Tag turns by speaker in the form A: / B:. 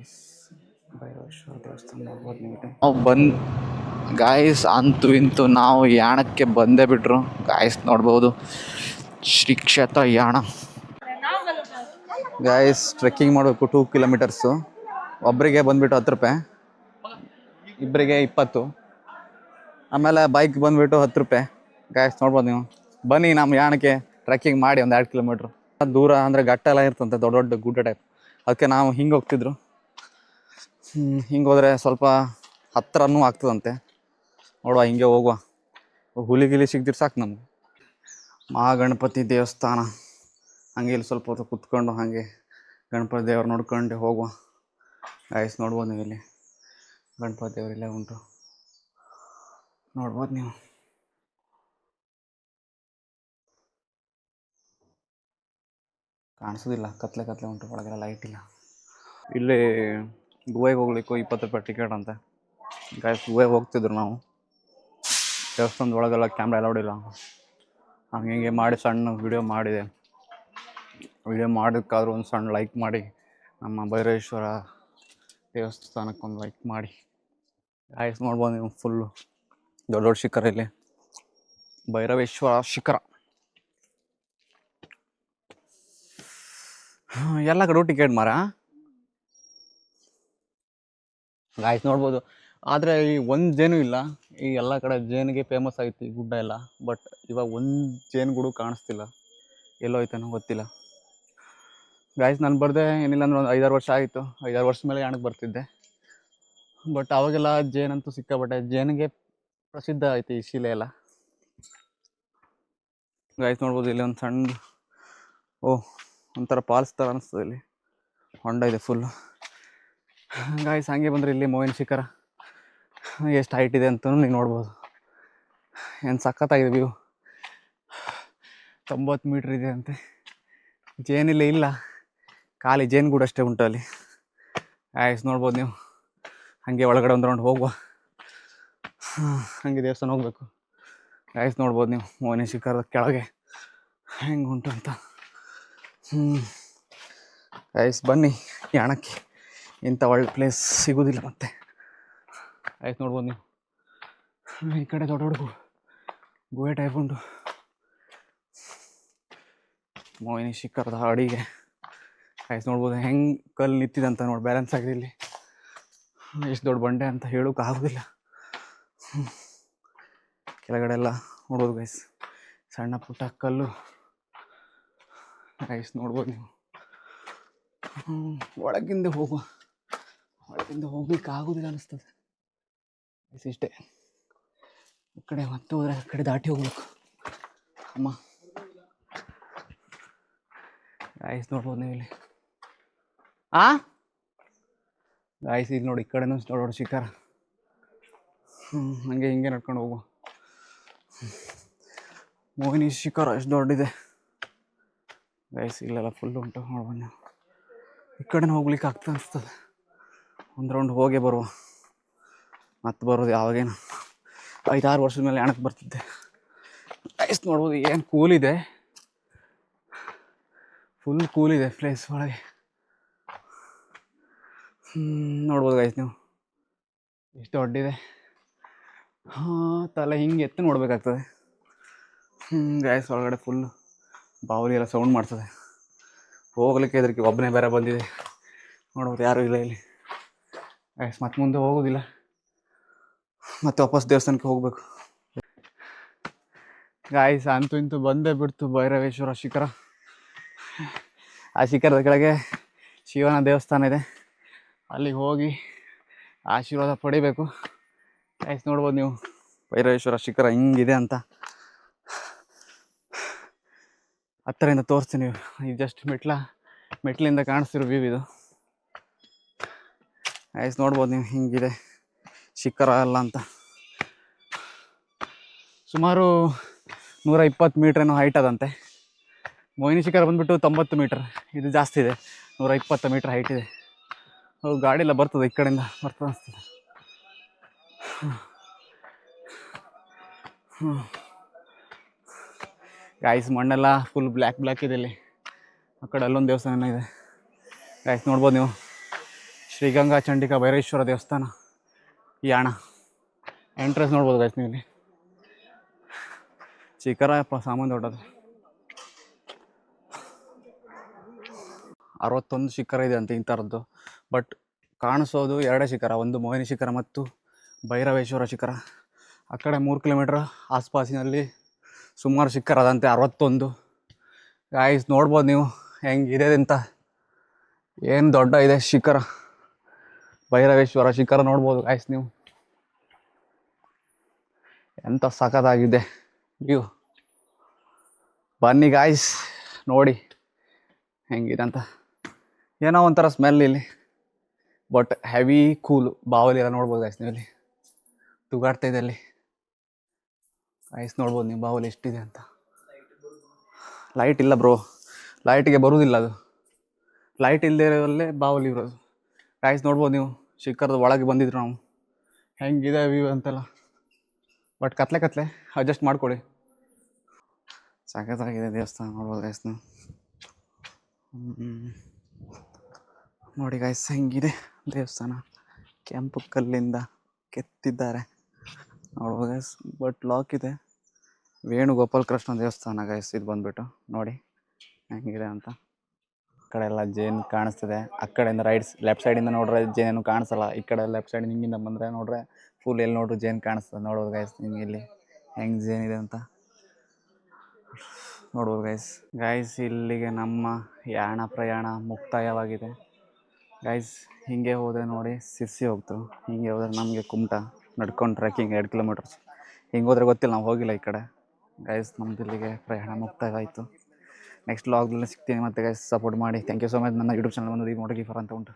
A: Guys Bhairaveshwara ದೇವಸ್ಥಾನ ನೋಡ್ಬೋದು ನೀವು. ನಾವು ಗಾಯ್ಸ್ ಅಂತೂ ಇಂತೂ ನಾವು ಯಾಣಕ್ಕೆ ಬಂದೇ ಬಿಟ್ರು. ಗಾಯ್ಸ್ ನೋಡ್ಬೋದು ಶ್ರೀ ಕ್ಷೇತ್ರ ಯಾಣ. ಗಾಯ್ಸ್ ಟ್ರೆಕ್ಕಿಂಗ್ ಮಾಡಬೇಕು 2 ಕಿಲೋಮೀಟರ್ಸು. ಒಬ್ಬರಿಗೆ ಬಂದುಬಿಟ್ಟು 10 ರೂಪಾಯಿ, ಇಬ್ಬರಿಗೆ 20. ಆಮೇಲೆ ಬೈಕ್ ಬಂದುಬಿಟ್ಟು 10 ರೂಪಾಯಿ. ಗಾಯ್ಸ್ ನೋಡ್ಬೋದು ನೀವು. ಬನ್ನಿ ನಮ್ಮ ಯಾಣಕ್ಕೆ ಟ್ರೆಕ್ಕಿಂಗ್ ಮಾಡಿ ಒಂದು 2 ಕಿಲೋಮೀಟ್ರ್. ದೂರ ಅಂದರೆ ಗಟ್ಟ ಎಲ್ಲ ಇರ್ತಂತೆ, ದೊಡ್ಡ ದೊಡ್ಡ ಗುಡ್ಡ ಟೈಪ್. ಅದಕ್ಕೆ ನಾವು ಹಿಂಗೆ ಹೋಗ್ತಿದ್ರು. ಹಿಂಗೆ ಹೋದರೆ ಸ್ವಲ್ಪ ಹತ್ತಿರನೂ ಆಗ್ತದಂತೆ. ನೋಡುವ, ಹಿಂಗೆ ಹೋಗುವ. ಹುಲಿ ಗಿಲಿ ಸಿಗ್ದಿರು ಸಾಕು ನಮ್ಗೆ. ಮಹಾಗಣಪತಿ ದೇವಸ್ಥಾನ. ಹಂಗೆ ಇಲ್ಲಿ ಸ್ವಲ್ಪ ಹೊತ್ತು ಕುತ್ಕೊಂಡು ಹಾಗೆ ಗಣಪತಿ ದೇವ್ರು ನೋಡ್ಕೊಂಡು ಹೋಗುವ. ಗಾಯ್ಸ್ ನೋಡ್ಬೋದು ನೀವು, ಇಲ್ಲಿ ಗಣಪತಿ ದೇವ್ರು ಇಲ್ಲೇ ಉಂಟು, ನೋಡ್ಬೋದು ನೀವು. ಕಾಣಿಸೋದಿಲ್ಲ, ಕತ್ಲೆ ಕತ್ಲೆ ಉಂಟು, ಒಳಗೆಲ್ಲ ಲೈಟ್ ಇಲ್ಲ. ಇಲ್ಲಿ ಗುಹೆಗೆ ಹೋಗ್ಲಿಕ್ಕೂ 20 ರೂಪಾಯಿ ಟಿಕೆಟ್ ಅಂತೆ. ಗಾಯ್ಸ್ ಗುಹೆಗೆ ಹೋಗ್ತಿದ್ರು ನಾವು. ದೇವಸ್ಥಾನದ ಒಳಗೆಲ್ಲ ಕ್ಯಾಮ್ರಾ ಅಲೌಡ್ ಇಲ್ಲ. ಹಂಗೆ ಹಿಂಗೆ ಮಾಡಿ ಸಣ್ಣ ವಿಡಿಯೋ ಮಾಡಿದೆ. ವಿಡಿಯೋ ಮಾಡೋದಕ್ಕಾದ್ರೂ ಒಂದು ಸಣ್ಣ ಲೈಕ್ ಮಾಡಿ, ನಮ್ಮ ಭೈರವೇಶ್ವರ ದೇವಸ್ಥಾನಕ್ಕೊಂದು ಲೈಕ್ ಮಾಡಿ. ಗಾಯ್ಸ್ ನೋಡ್ಬೋದು ನೀವು, ಫುಲ್ಲು ದೊಡ್ಡ ದೊಡ್ಡ ಶಿಖರ ಇಲ್ಲಿ, ಭೈರವೇಶ್ವರ ಶಿಖರ. ಎಲ್ಲ ಕಡೆ ಟಿಕೆಟ್ ಮಾರ. ಗಾಯ್ಸ್ ನೋಡ್ಬೋದು. ಆದರೆ ಈ ಒಂದು ಜೇನು ಇಲ್ಲ. ಈ ಎಲ್ಲ ಕಡೆ ಜೇನಿಗೆ ಫೇಮಸ್ ಆಗೈತಿ ಗುಡ್ಡ ಎಲ್ಲ. ಬಟ್ ಇವಾಗ ಒಂದು ಜೇನುಗೂಡು ಕಾಣಿಸ್ತಿಲ್ಲ, ಎಲ್ಲೋ ಐತನೋ ಗೊತ್ತಿಲ್ಲ. ಗಾಯ್ಸ್ ನಾನು ಬರ್ದೆ ಏನಿಲ್ಲ ಅಂದ್ರೆ ಒಂದು 5-6 ವರ್ಷ ಆಯಿತು. 5-6 ವರ್ಷ ಮೇಲೆ ಯಾಣಕ್ಕೆ ಬರ್ತಿದ್ದೆ. ಬಟ್ ಅವಾಗೆಲ್ಲ ಜೇನಂತೂ ಸಿಕ್ಕಾಬಟ್ಟೆ. ಜೇನಿಗೆ ಪ್ರಸಿದ್ಧ ಐತಿ ಈ ಶಿಲೆ ಎಲ್ಲ. ಗಾಯ್ಸ್ ನೋಡ್ಬೋದು ಇಲ್ಲಿ ಒಂದು ಸಣ್ಣ ಒಂಥರ ಪಾಲ್ಸ್ ಥರ ಅನಿಸ್ತದೆ. ಇಲ್ಲಿ ಹೊಂಡ ಇದೆ ಫುಲ್ಲು. ಗಾಯ್ಸ್ ಹಂಗೆ ಬಂದರೆ ಇಲ್ಲಿ ಮೋಹಿನಿ ಶಿಖರ ಎಷ್ಟು ಹೈಟ್ ಇದೆ ಅಂತಲೂ ನೀವು ನೋಡ್ಬೋದು. ಏನು ಸಖತ್ತಾಗಿದೆ ವ್ಯೂ. 90 ಮೀಟ್ರ್ ಇದೆ ಅಂತೆ. ಜೇನಿಲ್ಲ, ಇಲ್ಲ ಖಾಲಿ ಜೇನುಗೂಡು ಅಷ್ಟೇ ಉಂಟು ಅಲ್ಲಿ. ಗಾಯ್ಸ್ ನೋಡ್ಬೋದು ನೀವು. ಹಾಗೆ ಒಳಗಡೆ ಒಂದು ರೌಂಡ್ ಹೋಗುವ. ಹಾಗೆ ದೇವಸ್ಥಾನ ಹೋಗಬೇಕು. ಗಾಯ್ಸ್ ನೋಡ್ಬೋದು ನೀವು ಮೋಹಿನಿ ಶಿಖರದ ಕೆಳಗೆ ಹೆಂಗೆ ಉಂಟು ಅಂತ. ಗಾಯ್ಸ್ ಬನ್ನಿ ಯಾಣಕ್ಕೆ, ಇಂಥ ಒಳ್ಳೆ ಪ್ಲೇಸ್ ಸಿಗೋದಿಲ್ಲ ಮತ್ತೆ. ಗಾಯ್ಸ್ ನೋಡ್ಬೋದು ನೀವು, ಈ ಕಡೆ ದೊಡ್ಡ ದೊಡ್ಡ ಗುಹೆ ಟೈಪ್ ಉಂಟು ಮೋಹಿನಿ ಶಿಖರದ ಅಡಿಗೆ. ಗಾಯ್ಸ್ ನೋಡ್ಬೋದು ಹೆಂಗೆ ಕಲ್ಲು ನಿಂತಿದೆ ಅಂತ ನೋಡಿ, ಬ್ಯಾಲೆನ್ಸ್ ಆಗಿದೆ ಇಲ್ಲಿ. ಎಷ್ಟು ದೊಡ್ಡ ಬಂಡೆ ಅಂತ ಹೇಳೋಕೆ ಆಗೋದಿಲ್ಲ. ಕೆಳಗಡೆ ಎಲ್ಲ ನೋಡ್ಬೋದು ಗೈಸ್, ಸಣ್ಣ ಪುಟ್ಟ ಕಲ್ಲು. ಗೈಸ್ ನೋಡ್ಬೋದು ನೀವು. ಒಳಗಿಂದ ಹೋಗ್ಲಿಕ್ಕೆ ಆಗೋದಿಲ್ಲ ಅನಿಸ್ತದೆ ಗೈಸ್. ಇಷ್ಟೇ, ಈ ಕಡೆ ಮತ್ತೆ ಹೋದರೆ ಆ ಕಡೆ ದಾಟಿ ಹೋಗ್ಬೇಕು. ಅಮ್ಮ ಗೈಸ್ ನೋಡ್ಬೋದು ನೀವು ಇಲ್ಲಿ. ಗಾಯ್ಸ್ ಇಲ್ಲಿ ನೋಡಿ, ಈ ಕಡೆನೂ ದೊಡ್ಡ ದೊಡ್ಡ ಶಿಖರ. ಹಂಗೆ ಹಿಂಗೆ ನಡ್ಕೊಂಡು ಹೋಗುವ. ಮೋಹಿನಿ ಶಿಖರ ಎಷ್ಟು ದೊಡ್ಡಿದೆ ಗೈಸ್. ಇಲ್ಲೆಲ್ಲ ಫುಲ್ ಉಂಟು ನೋಡ್ಬೋದು ನೀವು. ಈ ಕಡೆನೂ ಹೋಗ್ಲಿಕ್ಕೆ ಆಗ್ತಾ ಅನಿಸ್ತದೆ. ಒಂದು ರೌಂಡ್ ಹೋಗೇ ಬರುವ. ಮತ್ತೆ ಬರೋದು ಯಾವಾಗೇನು 5-6 ವರ್ಷದ ಮೇಲೆ ಯಾಣಕ್ಕೆ ಬರ್ತಿದ್ದೆ. ಗೈಸ್ ನೋಡ್ಬೋದು ಏನು ಕೂಲಿದೆ, ಫುಲ್ ಕೂಲಿದೆ ಪ್ಲೇಸ್ ಒಳಗೆ. ನೋಡ್ಬೋದು ಗೈಸ್ ನೀವು, ಎಷ್ಟು ದೊಡ್ಡಿದೆ. ತಲೆ ಹಿಂಗೆ ಎತ್ತು ನೋಡ್ಬೇಕಾಗ್ತದೆ. ಗ್ಯಾಸ್ ಒಳಗಡೆ ಫುಲ್ ಬಾವಲಿ ಎಲ್ಲ ಸೌಂಡ್ ಮಾಡ್ತದೆ. ಹೋಗ್ಲಿಕ್ಕೆ ಇದಕ್ಕೆ ಒಬ್ಬನೇ ಬೇರೆ ಬಂದಿದೆ, ನೋಡ್ಬೋದು ಯಾರೂ ಇಲ್ಲ ಇಲ್ಲಿ. ಗ್ಯಾಸ್ ಮತ್ತೆ ಮುಂದೆ ಹೋಗೋದಿಲ್ಲ, ಮತ್ತೆ ವಾಪಸ್ ದೇವಸ್ಥಾನಕ್ಕೆ ಹೋಗಬೇಕು. ಗಾಯ್ಸ್ ಅಂತೂ ಇಂತೂ ಬಂದೇ ಬಿಡ್ತು ಭೈರವೇಶ್ವರ ಶಿಖರ. ಆ ಶಿಖರದ ಕೆಳಗೆ ಶಿವನ ದೇವಸ್ಥಾನ ಇದೆ, ಅಲ್ಲಿಗೆ ಹೋಗಿ ಆಶೀರ್ವಾದ ಪಡಿಬೇಕು. ಗಾಯ್ಸ್ ನೋಡ್ಬೋದು ನೀವು ಭೈರವೇಶ್ವರ ಶಿಖರ ಹಿಂಗಿದೆ ಅಂತ. ಹತ್ತರಿಂದ ತೋರಿಸ್ತೀನಿ. ಇದು ಜಸ್ಟ್ ಮೆಟ್ಲಿಂದ ಕಾಣಿಸ್ತಿರೋ ವ್ಯೂ ಇದು. ಗಾಯ್ಸ್ ನೋಡ್ಬೋದು ನೀವು ಹಿಂಗಿದೆ ಶಿಖರ ಎಲ್ಲ ಅಂತ. ಸುಮಾರು 120 ಮೀಟ್ರ್ ಏನೋ ಹೈಟ್ ಅದಂತೆ. ಮೋಹಿನಿ ಶಿಖರ ಬಂದುಬಿಟ್ಟು 90 ಮೀಟ್ರ್, ಇದು ಜಾಸ್ತಿ ಇದೆ, 120 ಮೀಟ್ರ್ ಹೈಟ್ ಇದೆ. ಗಾಡಿ ಎಲ್ಲ ಬರ್ತದೆ, ಈ ಕಡೆಯಿಂದ ಬರ್ತದೆ ಅನಿಸ್ತದೆ. ಗಾಯ್ಸ್ ಮಣ್ಣೆಲ್ಲ ಫುಲ್ ಬ್ಲ್ಯಾಕ್ ಇದೆ ಇಲ್ಲಿ. ಆ ಕಡೆ ಅಲ್ಲೊಂದು ದೇವಸ್ಥಾನ ಇದೆ. ಗಾಯ್ಸ್ ನೋಡ್ಬೋದು ನೀವು, ಶ್ರೀಗಂಗಾ ಚಂಡಿಕಾ ಭೈರೇಶ್ವರ ದೇವಸ್ಥಾನ ಯಾಣ. ಎಂಟ್ರೆನ್ಸ್ ನೋಡ್ಬೋದು ಗೈಸ್ ನೀವು ಇಲ್ಲಿ. ಶಿಖರಪ್ಪ ಸಾಮಾನು ದೊಡ್ಡದು. 61 ಶಿಖರ ಇದೆ ಅಂತ ಇಂಥರದ್ದು. ಬಟ್ ಕಾಣಿಸೋದು 2 ಶಿಖರ, ಒಂದು ಮೋಹಿನಿ ಶಿಖರ ಮತ್ತು ಭೈರವೇಶ್ವರ ಶಿಖರ. ಆ ಕಡೆ 3 ಕಿಲೋಮೀಟ್ರ್ ಆಸ್ಪಾಸಿನಲ್ಲಿ ಸುಮಾರು ಶಿಖರ ಅದಂತೆ 61. ಗಾಯ್ಸ್ ನೋಡ್ಬೋದು ನೀವು ಹೆಂಗಿದೆ ಅಂತ. ಏನು ದೊಡ್ಡ ಇದೆ ಶಿಖರ, ಭೈರವೇಶ್ವರ ಶಿಖರ ನೋಡ್ಬೋದು ಗಾಯ್ಸ್ ನೀವು. ಎಂಥ ಸಖತ್ತಾಗಿದೆ ವ್ಯೂ. ಬನ್ನಿ ಗಾಯ್ಸ್ ನೋಡಿ ಹೆಂಗಿದೆ ಅಂತ. ಏನೋ ಒಂಥರ ಸ್ಮೆಲ್ ಇಲ್ಲಿ, ಬಟ್ ಹೆವಿ ಕೂಲು. ಬಾವಲಿ ಎಲ್ಲ ನೋಡ್ಬೋದು ಗಾಯ್ಸ್ ನೀವು ಇಲ್ಲಿ, ತೂಗಾಡ್ತಾ ಇದೆ ಅಲ್ಲಿ. ಗಾಯ್ಸ್ ನೋಡ್ಬೋದು ನೀವು ಬಾವಲಿ ಎಷ್ಟಿದೆ ಅಂತ. ಲೈಟ್ ಇಲ್ಲ ಬ್ರೋ, ಲೈಟಿಗೆ ಬರುವುದಿಲ್ಲ ಅದು. ಲೈಟ್ ಇಲ್ಲದೆ ಇರೋದಲ್ಲೇ ಬಾವಲಿ ಇರೋದು. ಗಾಯ್ಸ್ ನೋಡ್ಬೋದು ನೀವು, ಶಿಖರದ ಒಳಗೆ ಬಂದಿದ್ರು ನಾವು. ಹೆಂಗಿದೆ ವ್ಯೂ ಅಂತೆಲ್ಲ. ಬಟ್ ಕತ್ಲೆ ಅಡ್ಜಸ್ಟ್ ಮಾಡ್ಕೊಳ್ಳಿ. ಸಖತ್ತಾಗಿದೆ ದೇವಸ್ಥಾನ ನೋಡ್ಬೋದು ಗಾಯ್ಸ್ ನೀವು. ನೋಡಿ ಗಾಯ್ಸ್ ಹೆಂಗಿದೆ ದೇವಸ್ಥಾನ. ಕೆಂಪು ಕಲ್ಲಿಂದ ಕೆತ್ತಿದ್ದಾರೆ ನೋಡ್ಬೋದು ಗಾಯ್ಸ್. ಬಟ್ ಲಾಕ್ ಇದೆ. ವೇಣುಗೋಪಾಲ್ ಕೃಷ್ಣ ದೇವಸ್ಥಾನ ಗಾಯ್ಸ್ ಇದು ಬಂದುಬಿಟ್ಟು. ನೋಡಿ ಹೆಂಗಿದೆ ಅಂತ. ಆ ಕಡೆ ಎಲ್ಲ ಜೇನು ಕಾಣಿಸ್ತಿದೆ. ಆ ಕಡೆಯಿಂದ ಲೆಫ್ಟ್ ಸೈಡಿಂದ ನೋಡ್ರೆ ಜೇನು ಕಾಣಿಸಲ್ಲ. ಈ ಕಡೆ ಲೆಫ್ಟ್ ಸೈಡ್ ಹಿಂಗಿಂದ ಬಂದರೆ ನೋಡ್ರೆ ಫುಲ್ ಎಲ್ಲಿ ನೋಡ್ರಿ ಜೇನು ಕಾಣಿಸ್ತದೆ. ನೋಡ್ಬೋದು ಗೈಸ್ ನಿಮ್ಗೆ ಇಲ್ಲಿ ಹೆಂಗೆ ಜೇನಿದೆ ಅಂತ ನೋಡ್ಬೋದು ಗೈಸ್. ಇಲ್ಲಿಗೆ ನಮ್ಮ ಯಾಣ ಪ್ರಯಾಣ ಮುಕ್ತಾಯವಾಗಿದೆ ಗೈಸ್. ಹಿಂಗೆ ಹೋದರೆ ನೋಡಿ ಸಿರ್ಸಿ ಹೋಗ್ತು, ಹಿಂಗೆ ಹೋದರೆ ನಮಗೆ ಕುಮಟ ನಡ್ಕೊಂಡು ಟ್ರೆಕ್ಕಿಂಗ್ 2 ಕಿಲೋಮೀಟರ್ಸ್. ಹಿಂಗೆ ಹೋದ್ರೆ ಗೊತ್ತಿಲ್ಲ, ನಾವು ಹೋಗಿಲ್ಲ ಈ ಕಡೆ ಗೈಸ್. ನಮ್ದು ಇಲ್ಲಿಗೆ ಪ್ರಯಾಣ ಮುಕ್ತಾಯವಾಯಿತು. ನೆಕ್ಸ್ಟ್ ವ್ಲಾಗ್ದಲ್ಲಿ ಸಿಗ್ತೀನಿ ಮತ್ತೆ ಗೈಸ್. ಸಪೋರ್ಟ್ ಮಾಡಿ. Thank you so much. ನನ್ನ ಯೂಟ್ಯೂಬ್ ಚಾನಲ್ ಬಂದು ಮೋಟೋಗಿಫರ್ ಅಂತ ಉಂಟು.